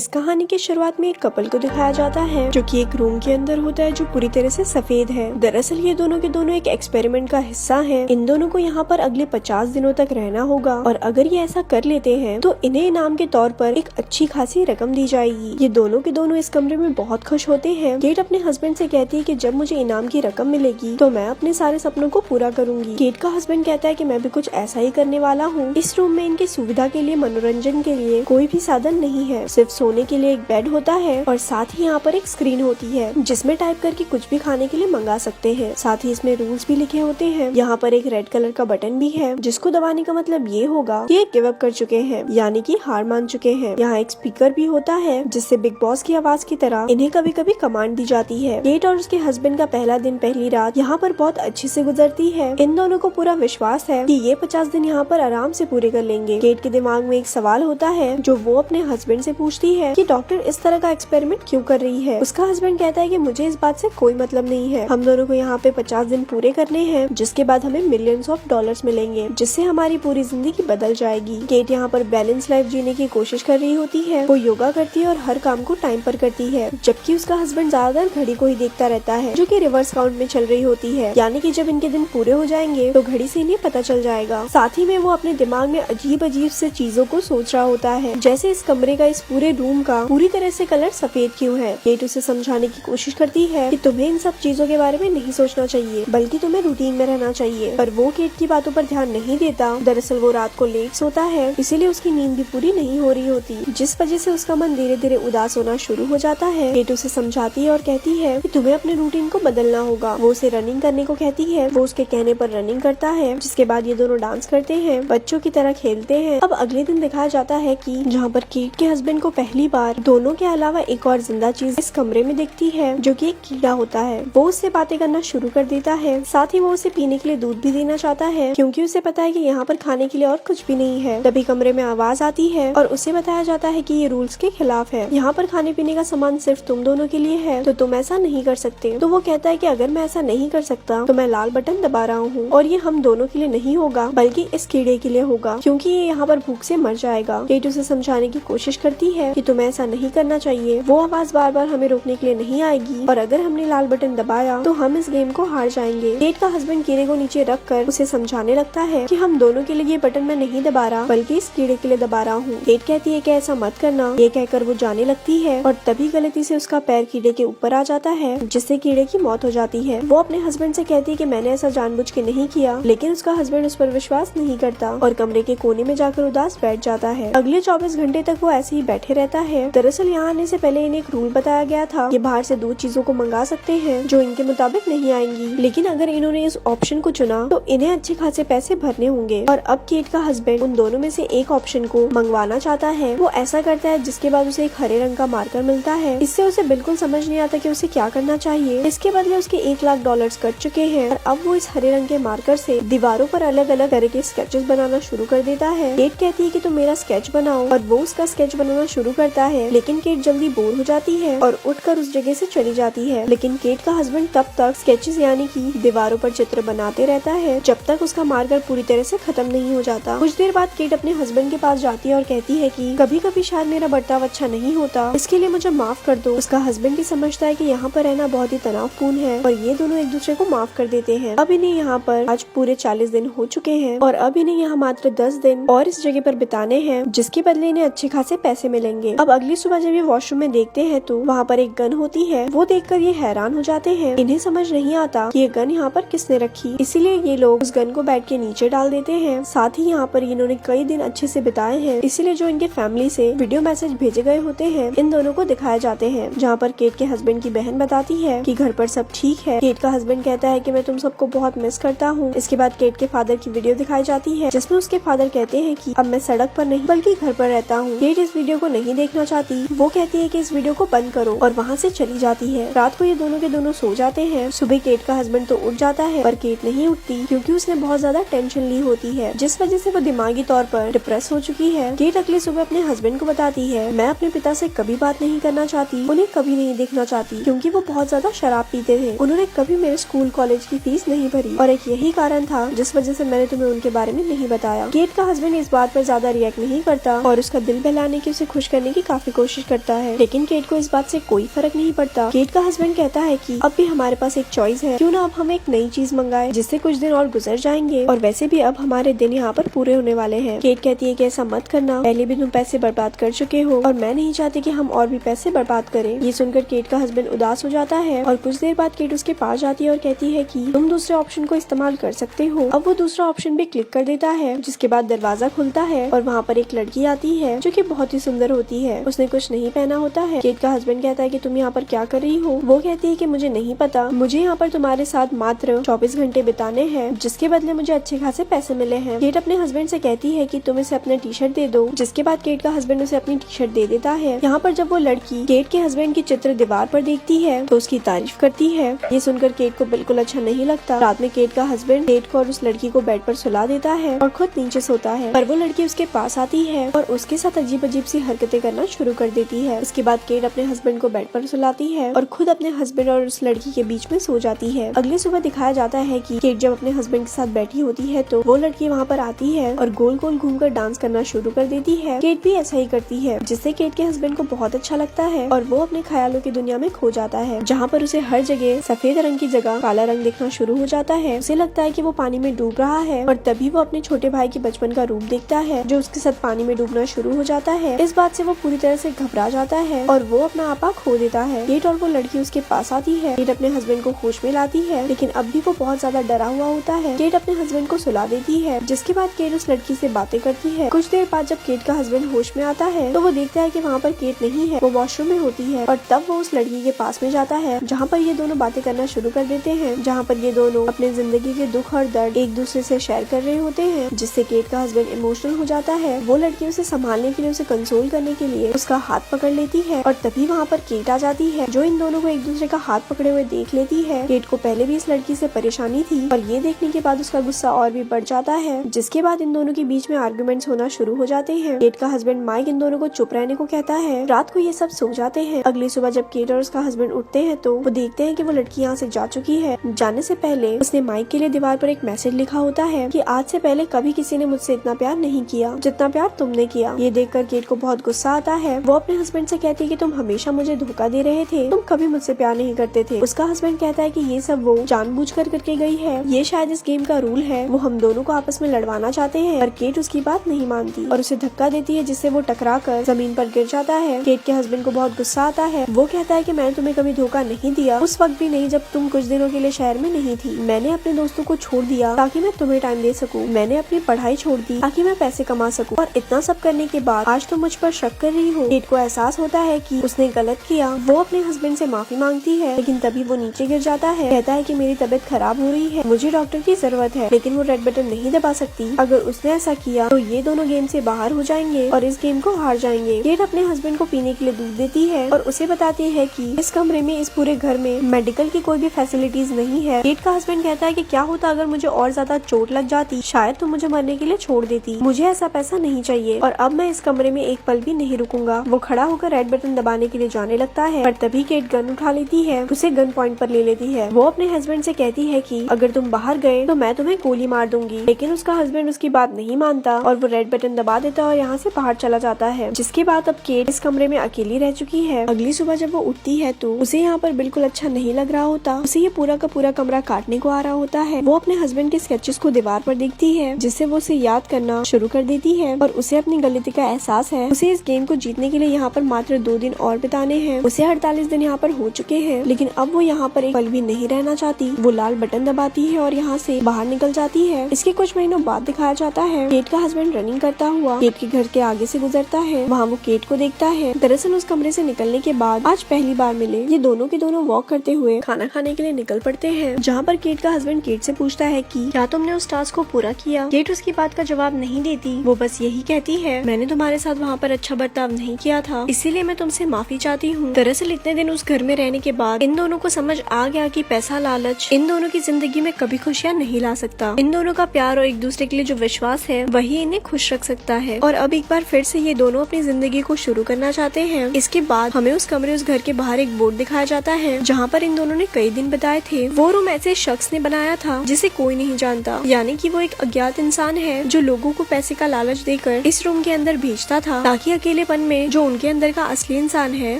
इस कहानी की शुरुआत में एक कपल को दिखाया जाता है जो कि एक रूम के अंदर होता है जो पूरी तरह से सफेद है। दरअसल ये दोनों के दोनों एक एक्सपेरिमेंट का हिस्सा हैं। इन दोनों को यहाँ पर अगले 50 दिनों तक रहना होगा और अगर ये ऐसा कर लेते हैं तो इन्हें इनाम के तौर पर एक अच्छी खासी रकम दी जाएगी। ये दोनों के दोनों इस कमरे में बहुत खुश होते हैं। केट अपने हस्बैंड से कहती है कि जब मुझे इनाम की रकम मिलेगी तो मैं अपने सारे सपनों को पूरा करूंगी। केट का हस्बैंड कहता है कि मैं भी कुछ ऐसा ही करने वाला हूँ। इस रूम में इनकी सुविधा के लिए मनोरंजन के लिए कोई भी साधन नहीं है, सिर्फ सोने के लिए एक बेड होता है और साथ ही यहाँ पर एक स्क्रीन होती है जिसमें टाइप करके कुछ भी खाने के लिए मंगा सकते हैं। साथ ही इसमें रूल्स भी लिखे होते हैं। यहाँ पर एक रेड कलर का बटन भी है जिसको दबाने का मतलब ये होगा कि ये गिव अप कर चुके हैं, यानी कि हार मान चुके हैं। यहाँ एक स्पीकर भी होता है जिससे बिग बॉस की आवाज की तरह इन्हें कभी कभी कमांड दी जाती है। केट और उसके हस्बैंड का पहला दिन पहली रात यहाँ पर बहुत अच्छे से गुजरती है। इन दोनों को पूरा विश्वास है कि ये 50 दिन यहाँ पर आराम से पूरे कर लेंगे। केट के दिमाग में एक सवाल होता है जो वो अपने हस्बैंड से पूछती है कि डॉक्टर इस तरह का एक्सपेरिमेंट क्यों कर रही है। उसका हस्बैंड कहता है कि मुझे इस बात से कोई मतलब नहीं है, हम दोनों को यहाँ पे 50 दिन पूरे करने हैं जिसके बाद हमें मिलियंस ऑफ डॉलर्स मिलेंगे जिससे हमारी पूरी जिंदगी बदल जाएगी। केट यहाँ पर बैलेंस लाइफ जीने की कोशिश कर रही होती है। वो योगा करती है और हर काम को टाइम पर करती है, जबकि उसका हस्बैंड ज्यादातर घड़ी को ही देखता रहता है जो कि रिवर्स काउंट में चल रही होती है, यानी कि जब इनके दिन पूरे हो जाएंगे तो घड़ी से इन्हें पता चल जाएगा। साथ ही में वो अपने दिमाग में अजीब अजीब से चीजों को सोच रहा होता है, जैसे इस कमरे का, इस पूरे रूम का पूरी तरह से कलर सफेद क्यों है। केट उसे समझाने की कोशिश करती है कि तुम्हें इन सब चीजों के बारे में नहीं सोचना चाहिए बल्कि तुम्हें रूटीन में रहना चाहिए, पर वो केट की बातों पर ध्यान नहीं देता। दरअसल वो रात को लेट सोता है, इसीलिए उसकी नींद भी पूरी नहीं हो रही होती, जिस वजह से उसका मन धीरे धीरे उदास होना शुरू हो जाता है। केट उसे समझाती है और कहती है कि तुम्हें अपने रूटीन को बदलना होगा। वो उसे रनिंग करने को कहती है। वो उसके कहने पर रनिंग करता है, जिसके बाद ये दोनों डांस करते हैं, बच्चों की तरह खेलते हैं। अब अगले दिन दिखाया जाता है कि जहाँ पर केट के हस्बैंड को पहली बार दोनों के अलावा एक और जिंदा चीज इस कमरे में दिखती है जो कि एक कीड़ा होता है। वो उससे बातें करना शुरू कर देता है। साथ ही वो उसे पीने के लिए दूध भी देना चाहता है क्योंकि उसे पता है कि यहाँ पर खाने के लिए और कुछ भी नहीं है। तभी कमरे में आवाज आती है और उसे बताया जाता है कि ये रूल्स के खिलाफ है, यहाँ पर खाने पीने का सामान सिर्फ तुम दोनों के लिए है, तो तुम ऐसा नहीं कर सकते। तो वो कहता है कि अगर मैं ऐसा नहीं कर सकता तो मैं लाल बटन दबा रहा हूँ और ये हम दोनों के लिए नहीं होगा बल्कि इस कीड़े के लिए होगा क्योंकि ये यहाँ पर भूख से मर जाएगा। केट उसे समझाने की कोशिश करती है कि तुम्हें ऐसा नहीं करना चाहिए, वो आवाज बार बार हमें रोकने के लिए नहीं आएगी और अगर हमने लाल बटन दबाया तो हम इस गेम को हार जाएंगे। केट का हस्बैंड कीड़े को नीचे रख कर उसे समझाने लगता है कि हम दोनों के लिए ये बटन मैं नहीं दबा रहा बल्कि इस कीड़े के लिए दबा रहा हूँ। केट कहती है कि ऐसा मत करना। ये कहकर वो जाने लगती है और तभी गलती से उसका पैर कीड़े के ऊपर आ जाता है जिससे कीड़े की मौत हो जाती है। वो अपने हस्बैंड से कहती है कि मैंने ऐसा जानबूझ के नहीं किया, लेकिन उसका हस्बैंड उस पर विश्वास नहीं करता और कमरे के कोने में जाकर उदास बैठ जाता है। अगले 24 घंटे तक वो ऐसे ही बैठे रहता है। दरअसल यहाँ आने से पहले इन्हें एक रूल बताया गया था कि बाहर से 2 चीजों को मंगा सकते हैं जो इनके मुताबिक नहीं आएंगी, लेकिन अगर इन्होंने इस ऑप्शन को चुना तो इन्हें अच्छे खासे पैसे भरने होंगे। और अब केट का हस्बैंड उन दोनों में से एक ऑप्शन को मंगवाना चाहता है। वो ऐसा करता है जिसके बाद उसे एक हरे रंग का मार्कर मिलता है। इससे उसे बिल्कुल समझ नहीं आता कि उसे क्या करना चाहिए। इसके बदले उसके 1 लाख डॉलर्स कट चुके हैं और अब वो इस हरे रंग के मार्कर से दीवारों पर अलग अलग तरह के स्केचेस बनाना शुरू कर देता है। केट कहती है कि तुम मेरा स्केच बनाओ और वो उसका स्केच बनाना शुरू करता है, लेकिन केट जल्दी बोर हो जाती है और उठकर उस जगह से चली जाती है। लेकिन केट का हस्बैंड तब तक स्केचेस यानी कि दीवारों पर चित्र बनाते रहता है जब तक उसका मार्कर पूरी तरह से खत्म नहीं हो जाता। कुछ देर बाद केट अपने हस्बैंड के पास जाती है और कहती है कि कभी कभी शायद मेरा बर्ताव अच्छा नहीं होता, इसके लिए मुझे माफ कर दो। उसका हस्बैंड भी समझता है कि यहाँ पर रहना बहुत ही तनावपूर्ण है और ये दोनों एक दूसरे को माफ कर देते हैं। अब इन्हें यहाँ पर आज पूरे 40 दिन हो चुके हैं और अब इन्हें यहाँ मात्र 10 दिन और इस जगह पर बिताने हैं जिसके बदले इन्हें अच्छे खासे पैसे मिलेंगे। अब अगली सुबह जब ये वॉशरूम में देखते हैं तो वहाँ पर एक गन होती है। वो देखकर ये हैरान हो जाते हैं। इन्हें समझ नहीं आता कि ये गन यहाँ पर किसने रखी, इसीलिए ये लोग उस गन को बेड के नीचे डाल देते हैं। साथ ही यहाँ पर इन्होंने कई दिन अच्छे से बिताए हैं, इसीलिए जो इनके फैमिली से वीडियो मैसेज भेजे गए होते हैं इन दोनों को दिखाए जाते हैं, जहाँ पर केट के हस्बैंड की बहन बताती है कि घर पर सब ठीक है। केट का हस्बैंड कहता है कि मैं तुम सबको बहुत मिस करता हूँ। इसके बाद केट के फादर की वीडियो दिखाई जाती है जिसमें उसके फादर कहते हैं कि अब मैं सड़क पर नहीं बल्कि घर पर रहता हूँ। केट इस वीडियो को नहीं देखना चाहती। वो कहती है कि इस वीडियो को बंद करो और वहाँ से चली जाती है। रात को ये दोनों के दोनों सो जाते हैं। सुबह केट का हस्बैंड तो उठ जाता है पर केट नहीं उठती क्योंकि उसने बहुत ज्यादा टेंशन ली होती है जिस वजह से वो दिमागी तौर पर डिप्रेस हो चुकी है। केट अगली सुबह अपने हस्बैंड को बताती है मैं अपने पिता से कभी बात नहीं करना चाहती, उन्हें कभी नहीं देखना चाहती क्योंकि वो बहुत ज्यादा शराब पीते थे। उन्होंने कभी मेरे स्कूल कॉलेज की फीस नहीं भरी और एक यही कारण था जिस वजह से मैंने तुम्हें उनके बारे में नहीं बताया। केट का हस्बैंड इस बात पर ज्यादा रिएक्ट नहीं करता और उसका दिल बहलाने की, उसे खुश करने करने की काफी कोशिश करता है, लेकिन केट को इस बात से कोई फर्क नहीं पड़ता। केट का हस्बैंड कहता है कि अब भी हमारे पास एक चॉइस है, क्यों ना अब हम एक नई चीज मंगाए जिससे कुछ दिन और गुजर जाएंगे, और वैसे भी अब हमारे दिन यहाँ पर पूरे होने वाले हैं। केट कहती है कि ऐसा मत करना, पहले भी तुम पैसे बर्बाद कर चुके हो और मैं नहीं चाहती कि हम और भी पैसे बर्बाद करें। ये सुनकर केट का हस्बैंड उदास हो जाता है और कुछ देर बाद केट उसके पास जाती है और कहती है कि तुम दूसरे ऑप्शन को इस्तेमाल कर सकते हो। अब वो दूसरा ऑप्शन भी क्लिक कर देता है, जिसके बाद दरवाजा खुलता है और वहाँ पर एक लड़की आती है जो कि बहुत ही सुंदर होती है। उसने कुछ नहीं पहना होता है। केट का हस्बैंड कहता है कि तुम यहाँ पर क्या कर रही हो? वो कहती है कि मुझे नहीं पता, मुझे यहाँ पर तुम्हारे साथ मात्र 24 घंटे बिताने हैं, जिसके बदले मुझे अच्छे खासे पैसे मिले हैं। केट अपने हस्बैंड से कहती है कि तुम इसे अपना टी शर्ट दे दो, जिसके बाद केट का हस्बैंड उसे अपनी टी शर्ट दे देता है। यहाँ पर जब वो लड़की केट के हस्बैंड की चित्र दीवार पर देखती है तो उसकी तारीफ करती है। ये सुनकर केट को बिल्कुल अच्छा नहीं लगता। रात में केट का हस्बैंड केट को और उस लड़की को बेड पर सुला देता है और खुद नीचे सोता है, पर वो लड़की उसके पास आती है और उसके साथ अजीब अजीब सी हरकतें करना शुरू कर देती है। उसके बाद केट अपने हस्बैंड को बेड पर सुलाती है और खुद अपने हस्बैंड और उस लड़की के बीच में सो जाती है। अगली सुबह दिखाया जाता है कि केट जब अपने हस्बैंड के साथ बैठी होती है तो वो लड़की वहाँ पर आती है और गोल गोल घूमकर डांस करना शुरू कर देती है। केट भी ऐसा ही करती है, जिससे केट के हस्बैंड को बहुत अच्छा लगता है और वो अपने ख्यालों की दुनिया में खो जाता है, जहाँ पर उसे हर जगह सफेद रंग की जगह काला रंग दिखना शुरू हो जाता है। उसे लगता है कि वो पानी में डूब रहा है और तभी वो अपने छोटे भाई के बचपन का रूप देखता है जो उसके साथ पानी में डूबना शुरू हो जाता है। इस बात से वो पूरी तरह से घबरा जाता है और वो अपना आपा खो देता है। केट और वो लड़की उसके पास आती है। केट अपने हस्बैंड को होश में लाती है, लेकिन अब भी वो बहुत ज्यादा डरा हुआ होता है। केट अपने हस्बैंड को सुला देती है, जिसके बाद केट उस लड़की से बातें करती है। कुछ देर बाद जब केट का हस्बैंड होश में आता है तो वो देखता है कि वहाँ पर केट नहीं है, वो वॉशरूम में होती है और तब वो उस लड़की के पास में जाता है, जहाँ पर ये दोनों बातें करना शुरू कर देते हैं, जहाँ पर ये दोनों अपने जिंदगी के दुख और दर्द एक दूसरे से शेयर कर रहे होते हैं, जिससे केट का हस्बैंड इमोशनल हो जाता है। वो लड़की उसे संभालने के लिए, उसे कंसोल करने के लिए उसका हाथ पकड़ लेती है और तभी वहाँ पर केट आ जाती है, जो इन दोनों को एक दूसरे का हाथ पकड़े हुए देख लेती है। केट को पहले भी इस लड़की से परेशानी थी और ये देखने के बाद उसका गुस्सा और भी बढ़ जाता है, जिसके बाद इन दोनों के बीच में आर्गुमेंट्स होना शुरू हो जाते हैं। केट का हस्बैंड माइक इन दोनों को चुप रहने को कहता है। रात को ये सब सो जाते हैं। अगली सुबह जब केट और उसका हस्बैंड उठते हैं तो वो देखते हैं कि वो लड़की यहाँ से जा चुकी है। जाने से पहले उसने माइक के लिए दीवार पर एक मैसेज लिखा होता है कि आज से पहले कभी किसी ने मुझसे इतना प्यार नहीं किया जितना प्यार तुमने किया। ये देखकर केट को बहुत गुस्सा आता है। वो अपने हस्बैंड से कहती है कि तुम हमेशा मुझे धोखा दे रहे थे, तुम कभी मुझसे प्यार नहीं करते थे। उसका हस्बैंड कहता है कि ये सब वो जानबूझकर करके गई है, ये शायद इस गेम का रूल है, वो हम दोनों को आपस में लड़वाना चाहते हैं। पर केट उसकी बात नहीं मानती और उसे धक्का देती है, जिससे वो टकरा कर जमीन पर गिर जाता है। केट के हस्बैंड को बहुत गुस्सा आता है। वो कहता है कि मैंने तुम्हें कभी धोखा नहीं दिया, उस वक्त भी नहीं जब तुम कुछ दिनों के लिए शहर में नहीं थी। मैंने अपने दोस्तों को छोड़ दिया ताकि मैं तुम्हें टाइम दे सकूं। मैंने अपनी पढ़ाई छोड़ दी ताकि मैं पैसे कमा सकूं, और इतना सब करने के बाद आज तुम मुझ पर शक कर रही हो। केट को एहसास होता है कि उसने गलत किया। वो अपने हस्बैंड से माफी मांगती है, लेकिन तभी वो नीचे गिर जाता है। कहता है कि मेरी तबीयत खराब हो रही है, मुझे डॉक्टर की जरूरत है, लेकिन वो रेड बटन नहीं दबा सकती। अगर उसने ऐसा किया तो ये दोनों गेम से बाहर हो जाएंगे और इस गेम को हार जाएंगे। केट अपने हस्बैंड को पीने के लिए दूध देती है और उसे बताती है कि इस कमरे में, इस पूरे घर में मेडिकल की कोई भी फैसिलिटीज नहीं है। केट का हस्बैंड कहता है कि क्या होता अगर मुझे और ज्यादा चोट लग जाती, शायद तुम मुझे मरने के लिए छोड़ देती। मुझे ऐसा पैसा नहीं चाहिए और अब मैं इस कमरे में एक पल भी नहीं रुकूंगा। वो खड़ा होकर रेड बटन दबाने के लिए जाने लगता है, पर तभी केट गन उठा लेती है, उसे गन पॉइंट पर ले लेती है। वो अपने हस्बैंड से कहती है कि अगर तुम बाहर गए तो मैं तुम्हें गोली मार दूंगी, लेकिन उसका हस्बैंड उसकी बात नहीं मानता और वो रेड बटन दबा देता है और यहाँ से बाहर चला जाता है। जिसके बाद अब केट इस कमरे में अकेली रह चुकी है। अगली सुबह जब वो उठती है तो उसे यहाँ पर बिल्कुल अच्छा नहीं लग रहा होता। उसे ये पूरा का पूरा कमरा काटने को आ रहा होता है। वो अपने हस्बैंड के स्केचेस को दीवार पर देखती है, जिससे वो उसे याद करना शुरू कर देती है और उसे अपनी गलती का एहसास है। उसे इस गेम को जीतने के लिए यहाँ पर मात्र 2 दिन और बिताने हैं। उसे 48 दिन यहाँ पर हो चुके हैं, लेकिन अब वो यहाँ पर एक पल भी नहीं रहना चाहती। वो लाल बटन दबाती है और यहाँ से बाहर निकल जाती है। इसके कुछ महीनों बाद दिखाया जाता है केट का हस्बैंड रनिंग करता हुआ केट के घर के आगे से गुजरता है। वहाँ वो केट को देखता है। दरअसल उस कमरे से निकलने के बाद आज पहली बार मिले ये दोनों के दोनों वॉक करते हुए खाना खाने के लिए निकल पड़ते हैं, जहाँ पर केट का हस्बैंड केट से पूछता है कि क्या तुमने उस टास्क को पूरा किया। केट उसकी बात का जवाब नहीं देती। वो बस यही कहती है, मैंने तुम्हारे साथ वहाँ पर अच्छा बर्ताव नहीं किया था, इसीलिए मैं तुमसे माफी चाहती हूँ। दरअसल इतने दिन उस घर में रहने के बाद इन दोनों को समझ आ गया कि पैसा लालच इन दोनों की जिंदगी में कभी खुशियाँ नहीं ला सकता। इन दोनों का प्यार और एक दूसरे के लिए जो विश्वास है वही इन्हें खुश रख सकता है। और अब एक बार फिर से ये दोनों अपनी जिंदगी को शुरू करना चाहते हैं। इसके बाद हमें उस कमरे, उस घर के बाहर एक बोर्ड दिखाया जाता है, जहाँ पर इन दोनों ने कई दिन बिताए थे। वो रूम ऐसे शख्स ने बनाया था जिसे कोई नहीं जानता, यानी कि वो एक अज्ञात इंसान है जो लोगों को पैसे का लालच देकर इस रूम के अंदर भेजता था ताकि अकेले अकेलेपन में जो उनके अंदर का असली इंसान है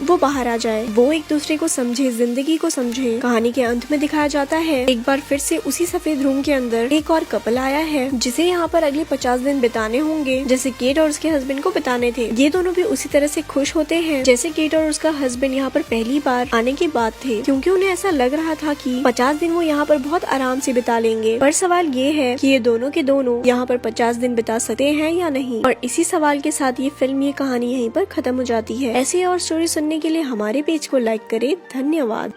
वो बाहर आ जाए, वो एक दूसरे को समझे, जिंदगी को समझे। कहानी के अंत में दिखाया जाता है एक बार फिर से उसी सफेद रूम के अंदर एक और कपल आया है जिसे यहाँ पर अगले 50 दिन बिताने होंगे जैसे केट और उसके हस्बैंड को बिताने थे। ये दोनों भी उसी तरह से खुश होते हैं जैसे केट और उसका हस्बैंड यहाँ पर पहली बार आने के बाद थे, क्योंकि उन्हें ऐसा लग रहा था कि 50 दिन वो यहाँ पर बहुत आराम से बिता लेंगे। पर सवाल ये है कि ये दोनों के दोनों यहाँ पर 50 दिन बिता सकते हैं या नहीं। और इसी सवाल के साथ ये फिल्म, ये कहानी यहीं पर खत्म हो जाती है। ऐसी और स्टोरी सुनने के लिए हमारे पेज को लाइक करें। धन्यवाद।